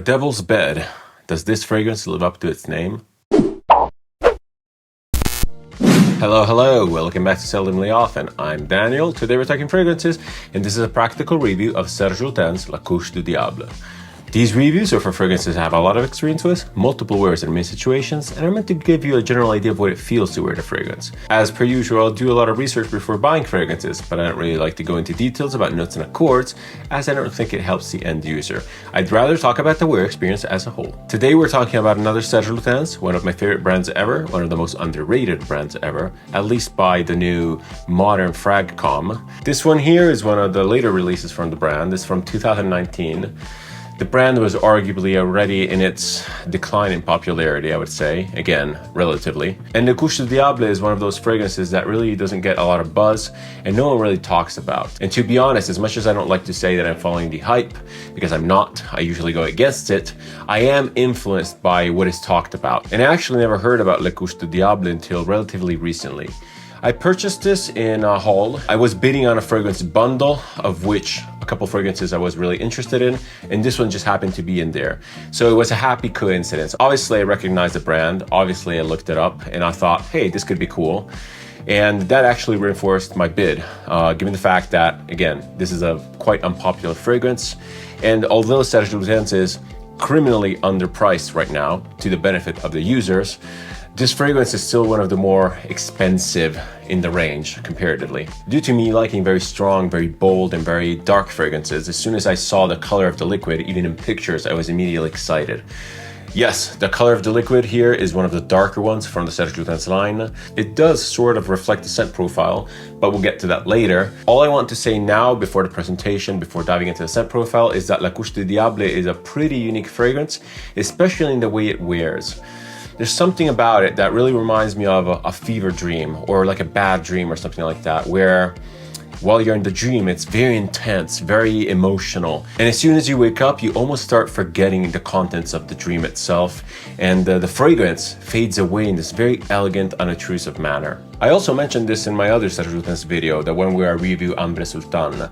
devil's bed. Does this fragrance live up to its name? Hello, welcome back to Seldomly Often. I'm Daniel. Today we're talking fragrances, and this is a practical review of Serge Lutens' La Couche du Diable. These reviews are for fragrances I have a lot of experience with, multiple wears in many situations, and are meant to give you a general idea of what it feels to wear the fragrance. As per usual, I'll do a lot of research before buying fragrances, but I don't really like to go into details about notes and accords, as I don't think it helps the end user. I'd rather talk about the wear experience as a whole. Today we're talking about another Serge Lutens, one of my favorite brands ever, one of the most underrated brands ever, at least by the new modern Fragcom. This one here is one of the later releases from the brand. It's from 2019. The brand was arguably already in its decline in popularity, I would say, again, relatively. And the Couche du Diable is one of those fragrances that really doesn't get a lot of buzz and no one really talks about. And to be honest, as much as I don't like to say that I'm following the hype, because I'm not, I usually go against it, I am influenced by what is talked about. And I actually never heard about La Couche du Diable until relatively recently. I purchased this in a haul. I was bidding on a fragrance bundle, of which a couple fragrances I was really interested in, and this one just happened to be in there. So it was a happy coincidence. Obviously, I recognized the brand. Obviously, I looked it up, and I thought, hey, this could be cool. And that actually reinforced my bid, given the fact that, again, this is a quite unpopular fragrance. And although Serge Lutens is criminally underpriced right now to the benefit of the users, this fragrance is still one of the more expensive in the range comparatively. Due to me liking very strong, very bold, and very dark fragrances, as soon as I saw the color of the liquid, even in pictures, I was immediately excited. Yes, the color of the liquid here is one of the darker ones from the Serge Lutens line. It does sort of reflect the scent profile, but we'll get to that later. All I want to say now before the presentation, before diving into the scent profile, is that La Couche du Diable is a pretty unique fragrance, especially in the way it wears. There's something about it that really reminds me of a fever dream or like a bad dream or something like that, where while you're in the dream, it's very intense, very emotional. And as soon as you wake up, you almost start forgetting the contents of the dream itself. And the fragrance fades away in this very elegant, unobtrusive manner. I also mentioned this in my other Serge Lutens video, the one where I review Ambre Sultan.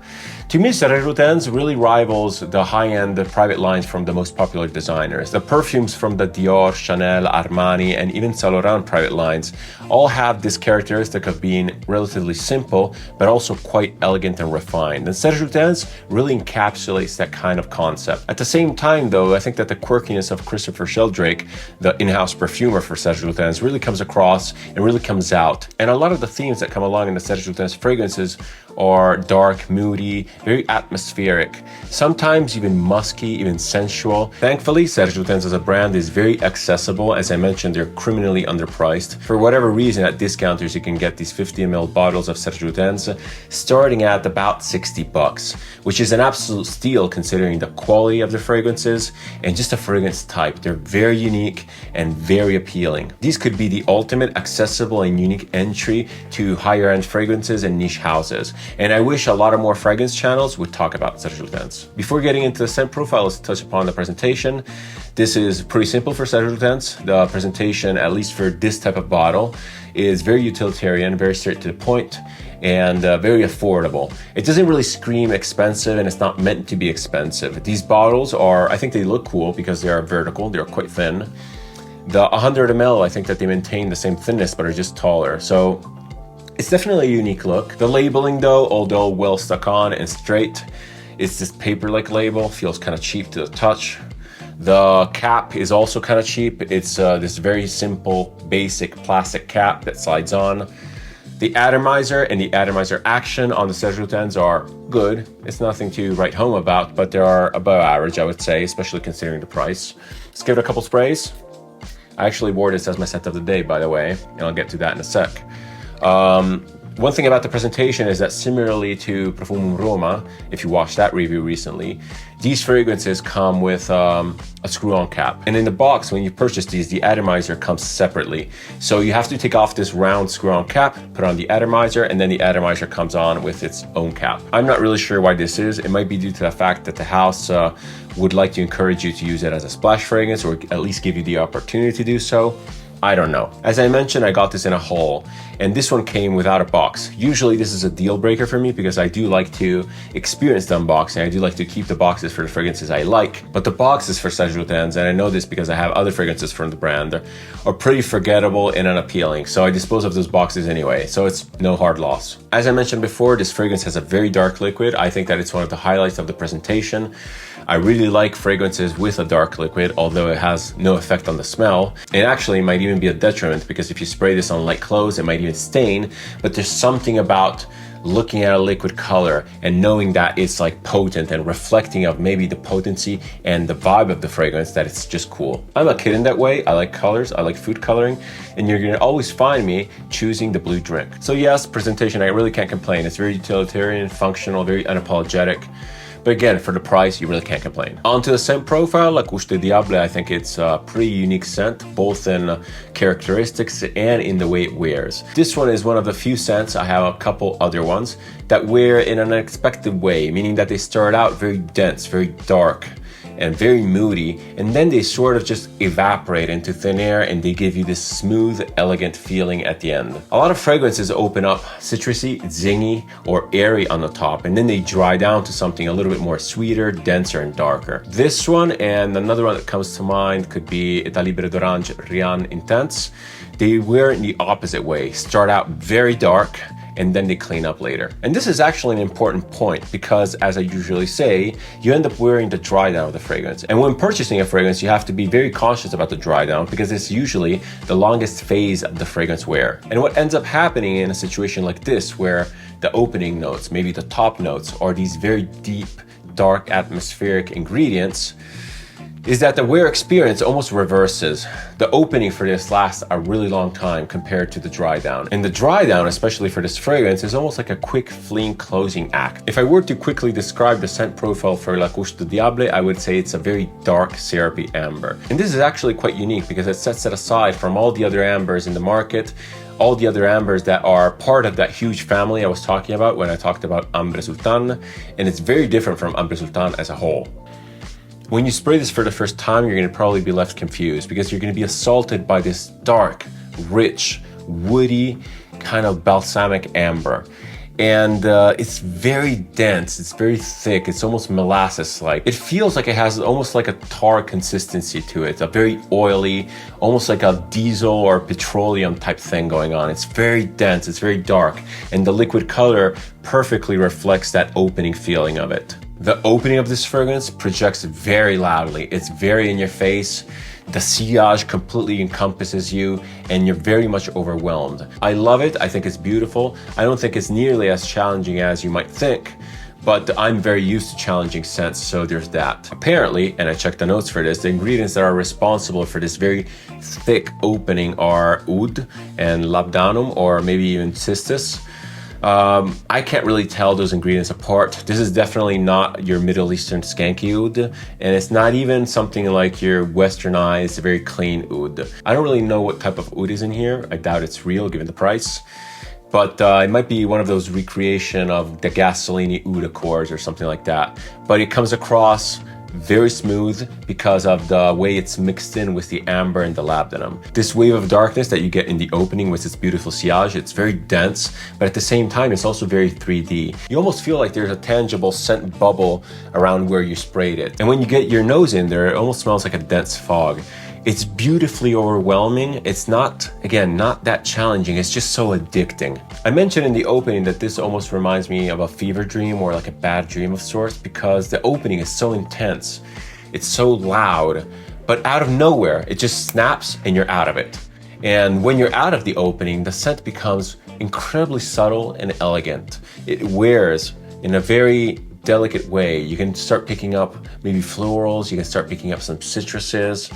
To me, Serge Lutens really rivals the high-end private lines from the most popular designers. The perfumes from the Dior, Chanel, Armani, and even Saint Laurent private lines all have this characteristic of being relatively simple, but also quite elegant and refined. And Serge Lutens really encapsulates that kind of concept. At the same time, though, I think that the quirkiness of Christopher Sheldrake, the in-house perfumer for Serge Lutens, really comes across and really comes out. And a lot of the themes that come along in the Serge Lutens fragrances are dark, moody, very atmospheric, sometimes even musky, even sensual. Thankfully, Serge Lutens as a brand is very accessible. As I mentioned, they're criminally underpriced. For whatever reason, at discounters, you can get these 50 ml bottles of Serge Lutens starting at about $60, which is an absolute steal considering the quality of the fragrances and just the fragrance type. They're very unique and very appealing. These could be the ultimate accessible and unique entry to higher end fragrances and niche houses. And I wish a lot of more fragrance channels would talk about Serge Lutens. Before getting into the scent profile, let's touch upon the presentation. This is pretty simple for Serge Lutens. The presentation, at least for this type of bottle, is very utilitarian, very straight to the point, and very affordable. It doesn't really scream expensive, and it's not meant to be expensive. These bottles are, I think they look cool because they are vertical, they're quite thin. The 100 ml, I think that they maintain the same thinness, but are just taller. So it's definitely a unique look. The labeling though, although well stuck on and straight, it's this paper-like label, feels kind of cheap to the touch. The cap is also kind of cheap. It's this very simple, basic plastic cap that slides on. The atomizer and the atomizer action on the Serge Lutens are good. It's nothing to write home about, but they are above average, I would say, especially considering the price. Let's give it a couple sprays. I actually wore this as my scent of the day, by the way, and I'll get to that in a sec. One thing about the presentation is that similarly to Profumum Roma, if you watched that review recently, these fragrances come with a screw-on cap. And in the box, when you purchase these, the atomizer comes separately. So you have to take off this round screw-on cap, put on the atomizer, and then the atomizer comes on with its own cap. I'm not really sure why this is. It might be due to the fact that the house would like to encourage you to use it as a splash fragrance, or at least give you the opportunity to do so. I don't know. As I mentioned, I got this in a haul, and this one came without a box. Usually this is a deal breaker for me because I do like to experience the unboxing. I do like to keep the boxes for the fragrances I like, but the boxes for Serge Lutens, and I know this because I have other fragrances from the brand, are pretty forgettable and unappealing, so I dispose of those boxes anyway, so it's no hard loss. As I mentioned before, this fragrance has a very dark liquid. I think that it's one of the highlights of the presentation. I really like fragrances with a dark liquid, although it has no effect on the smell. It actually might even be a detriment because if you spray this on light clothes, it might even stain, but there's something about looking at a liquid color and knowing that it's like potent and reflecting of maybe the potency and the vibe of the fragrance, that it's just cool. I'm a kid in that way. I like colors, I like food coloring, and you're gonna always find me choosing the blue drink. So yes, presentation, I really can't complain. It's very utilitarian, functional, very unapologetic. But again, for the price, you really can't complain. Onto the scent profile, La Couche de Diable, I think it's a pretty unique scent, both in characteristics and in the way it wears. This one is one of the few scents, I have a couple other ones, that wear in an unexpected way, meaning that they start out very dense, very dark, and very moody, and then they sort of just evaporate into thin air and they give you this smooth, elegant feeling at the end. A lot of fragrances open up citrusy, zingy, or airy on the top, and then they dry down to something a little bit more sweeter, denser, and darker. This one and another one that comes to mind could be Diable d'Orange Rien Intense. They wear it in the opposite way, start out very dark, and then they clean up later. And this is actually an important point because, as I usually say, you end up wearing the dry down of the fragrance. And when purchasing a fragrance, you have to be very cautious about the dry down because it's usually the longest phase of the fragrance wear. And what ends up happening in a situation like this, where the opening notes, maybe the top notes, are these very deep, dark, atmospheric ingredients, is that the wear experience almost reverses. The opening for this lasts a really long time compared to the dry down. And the dry down, especially for this fragrance, is almost like a quick fleeing closing act. If I were to quickly describe the scent profile for La Couche de Diable, I would say it's a very dark, syrupy amber. And this is actually quite unique because it sets it aside from all the other ambers in the market, all the other ambers that are part of that huge family I was talking about when I talked about Ambre Sultan, and it's very different from Ambre Sultan as a whole. When you spray this for the first time, you're going to probably be left confused because you're going to be assaulted by this dark, rich, woody, kind of balsamic amber. And it's very dense, it's very thick, it's almost molasses-like. It feels like it has almost like a tar consistency to it, a very oily, almost like a diesel or petroleum type thing going on. It's very dense, it's very dark, and the liquid color perfectly reflects that opening feeling of it. The opening of this fragrance projects very loudly. It's very in your face. The sillage completely encompasses you and you're very much overwhelmed. I love it. I think it's beautiful. I don't think it's nearly as challenging as you might think, but I'm very used to challenging scents, so there's that. Apparently, and I checked the notes for this, the ingredients that are responsible for this very thick opening are oud and labdanum, or maybe even cistus. I can't really tell those ingredients apart. This is definitely not your Middle Eastern skanky oud, and it's not even something like your westernized, very clean oud. I don't really know what type of oud is in here. I doubt it's real given the price, but it might be one of those recreation of the Gasolini oud Accords or something like that. But it comes across very smooth because of the way it's mixed in with the amber and the labdanum. This wave of darkness that you get in the opening with its beautiful sillage, it's very dense, but at the same time, it's also very 3D. You almost feel like there's a tangible scent bubble around where you sprayed it. And when you get your nose in there, it almost smells like a dense fog. It's beautifully overwhelming. It's not, again, not that challenging. It's just so addicting. I mentioned in the opening that this almost reminds me of a fever dream or like a bad dream of sorts because the opening is so intense. It's so loud, but out of nowhere, it just snaps and you're out of it. And when you're out of the opening, the scent becomes incredibly subtle and elegant. It wears in a very delicate way. You can start picking up maybe florals, you can start picking up some citruses.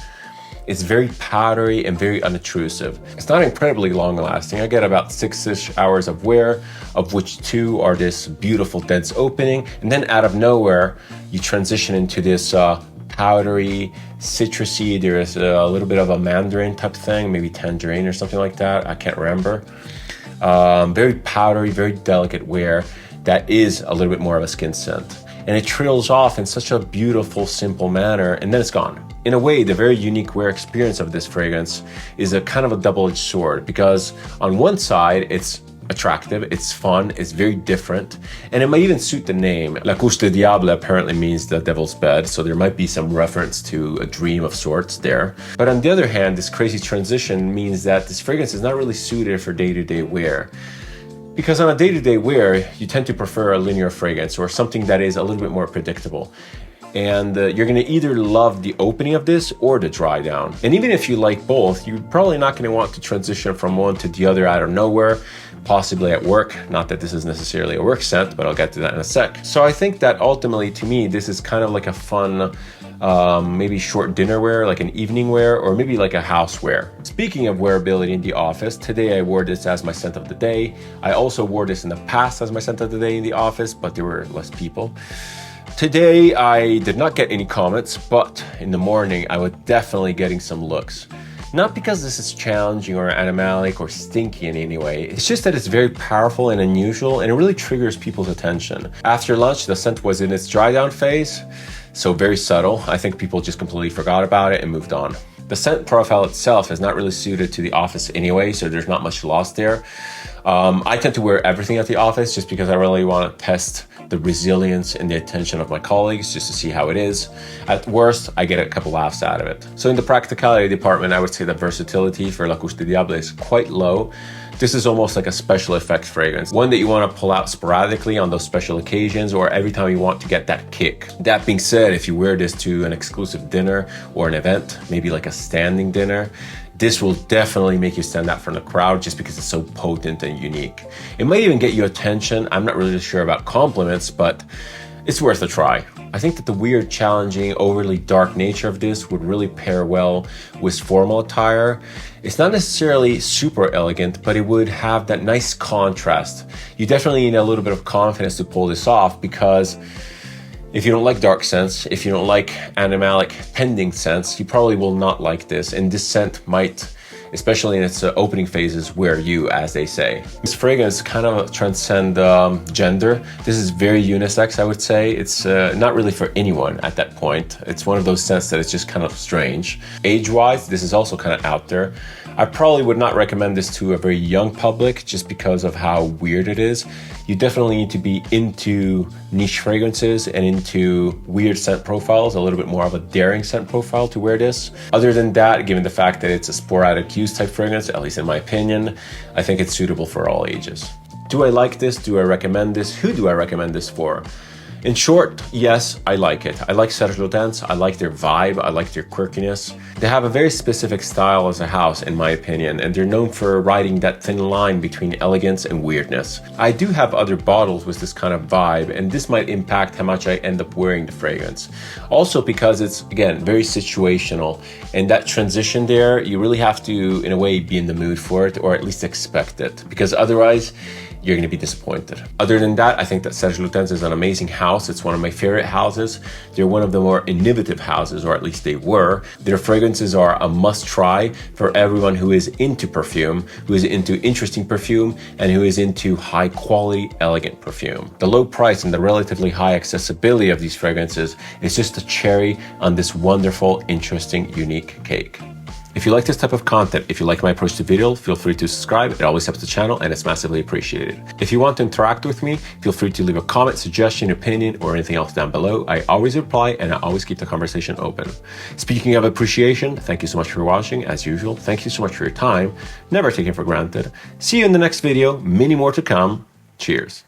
It's very powdery and very unobtrusive. It's not incredibly long lasting. I get about 6-ish hours of wear, of which 2 are this beautiful dense opening. And then out of nowhere, you transition into this powdery, citrusy, there's a little bit of a mandarin type thing, maybe tangerine or something like that. I can't remember. Very powdery, very delicate wear that is a little bit more of a skin scent. and it trails off in such a beautiful, simple manner, and then it's gone. In a way, the very unique wear experience of this fragrance is a kind of a double-edged sword, because on one side, it's attractive, it's fun, it's very different, and it might even suit the name. La Couche de Diable apparently means the devil's bed, so there might be some reference to a dream of sorts there. But on the other hand, this crazy transition means that this fragrance is not really suited for day-to-day wear. Because on a day-to-day wear, you tend to prefer a linear fragrance or something that is a little bit more predictable. And you're going to either love the opening of this or the dry down. And even if you like both, you're probably not going to want to transition from one to the other out of nowhere, possibly at work. Not that this is necessarily a work scent, but I'll get to that in a sec. So I think that ultimately, to me, this is kind of like a fun, maybe short dinner wear, like an evening wear, or maybe like a house wear. Speaking of wearability in the office, today I wore this as my scent of the day. I also wore this in the past as my scent of the day in the office, but there were less people. Today, I did not get any comments, but in the morning, I was definitely getting some looks. Not because this is challenging or animalic or stinky in any way, it's just that it's very powerful and unusual, and it really triggers people's attention. After lunch, the scent was in its dry down phase, so very subtle. I think people just completely forgot about it and moved on. The scent profile itself is not really suited to the office anyway, so there's not much loss there. I tend to wear everything at the office just because I really want to test the resilience and the attention of my colleagues just to see how it is. At worst, I get a couple laughs out of it. So in the practicality department, I would say that versatility for La Couche de Diable is quite low. This is almost like a special effect fragrance, one that you want to pull out sporadically on those special occasions or every time you want to get that kick. That being said, if you wear this to an exclusive dinner or an event, maybe like a standing dinner, this will definitely make you stand out from the crowd just because it's so potent and unique. It might even get you attention. I'm not really sure about compliments, but it's worth a try. I think that the weird, challenging, overly dark nature of this would really pair well with formal attire. It's not necessarily super elegant, but it would have that nice contrast. You definitely need a little bit of confidence to pull this off, because if you don't like dark scents, if you don't like animalic pending scents, you probably will not like this. And this scent might, especially in its opening phases, wear you, as they say. This fragrance kind of transcends gender. This is very unisex, I would say. It's not really for anyone at that point. It's one of those scents that is just kind of strange. Age-wise, this is also kind of out there. I probably would not recommend this to a very young public just because of how weird it is. You definitely need to be into niche fragrances and into weird scent profiles, a little bit more of a daring scent profile to wear this. Other than that, given the fact that it's a sporadic use type fragrance, at least in my opinion, I think it's suitable for all ages. Do I like this? Do I recommend this? Who do I recommend this for? In short, yes, I like it. I like Serge Lutens. I like their vibe. I like their quirkiness. They have a very specific style as a house, in my opinion, and they're known for riding that thin line between elegance and weirdness. I do have other bottles with this kind of vibe, and this might impact how much I end up wearing the fragrance. Also because it's, again, very situational, and that transition there, you really have to, in a way, be in the mood for it, or at least expect it, because otherwise, you're going to be disappointed. Other than that, I think that Serge Lutens is an amazing house. It's one of my favorite houses. They're one of the more innovative houses, or at least they were. Their fragrances are a must-try for everyone who is into perfume, who is into interesting perfume, and who is into high-quality, elegant perfume. The low price and the relatively high accessibility of these fragrances is just a cherry on this wonderful, interesting, unique cake. If you like this type of content, if you like my approach to video, feel free to subscribe. It always helps the channel and it's massively appreciated. If you want to interact with me, feel free to leave a comment, suggestion, opinion, or anything else down below. I always reply and I always keep the conversation open. Speaking of appreciation, thank you so much for watching. As usual, thank you so much for your time. Never taken for granted. See you in the next video. Many more to come. Cheers.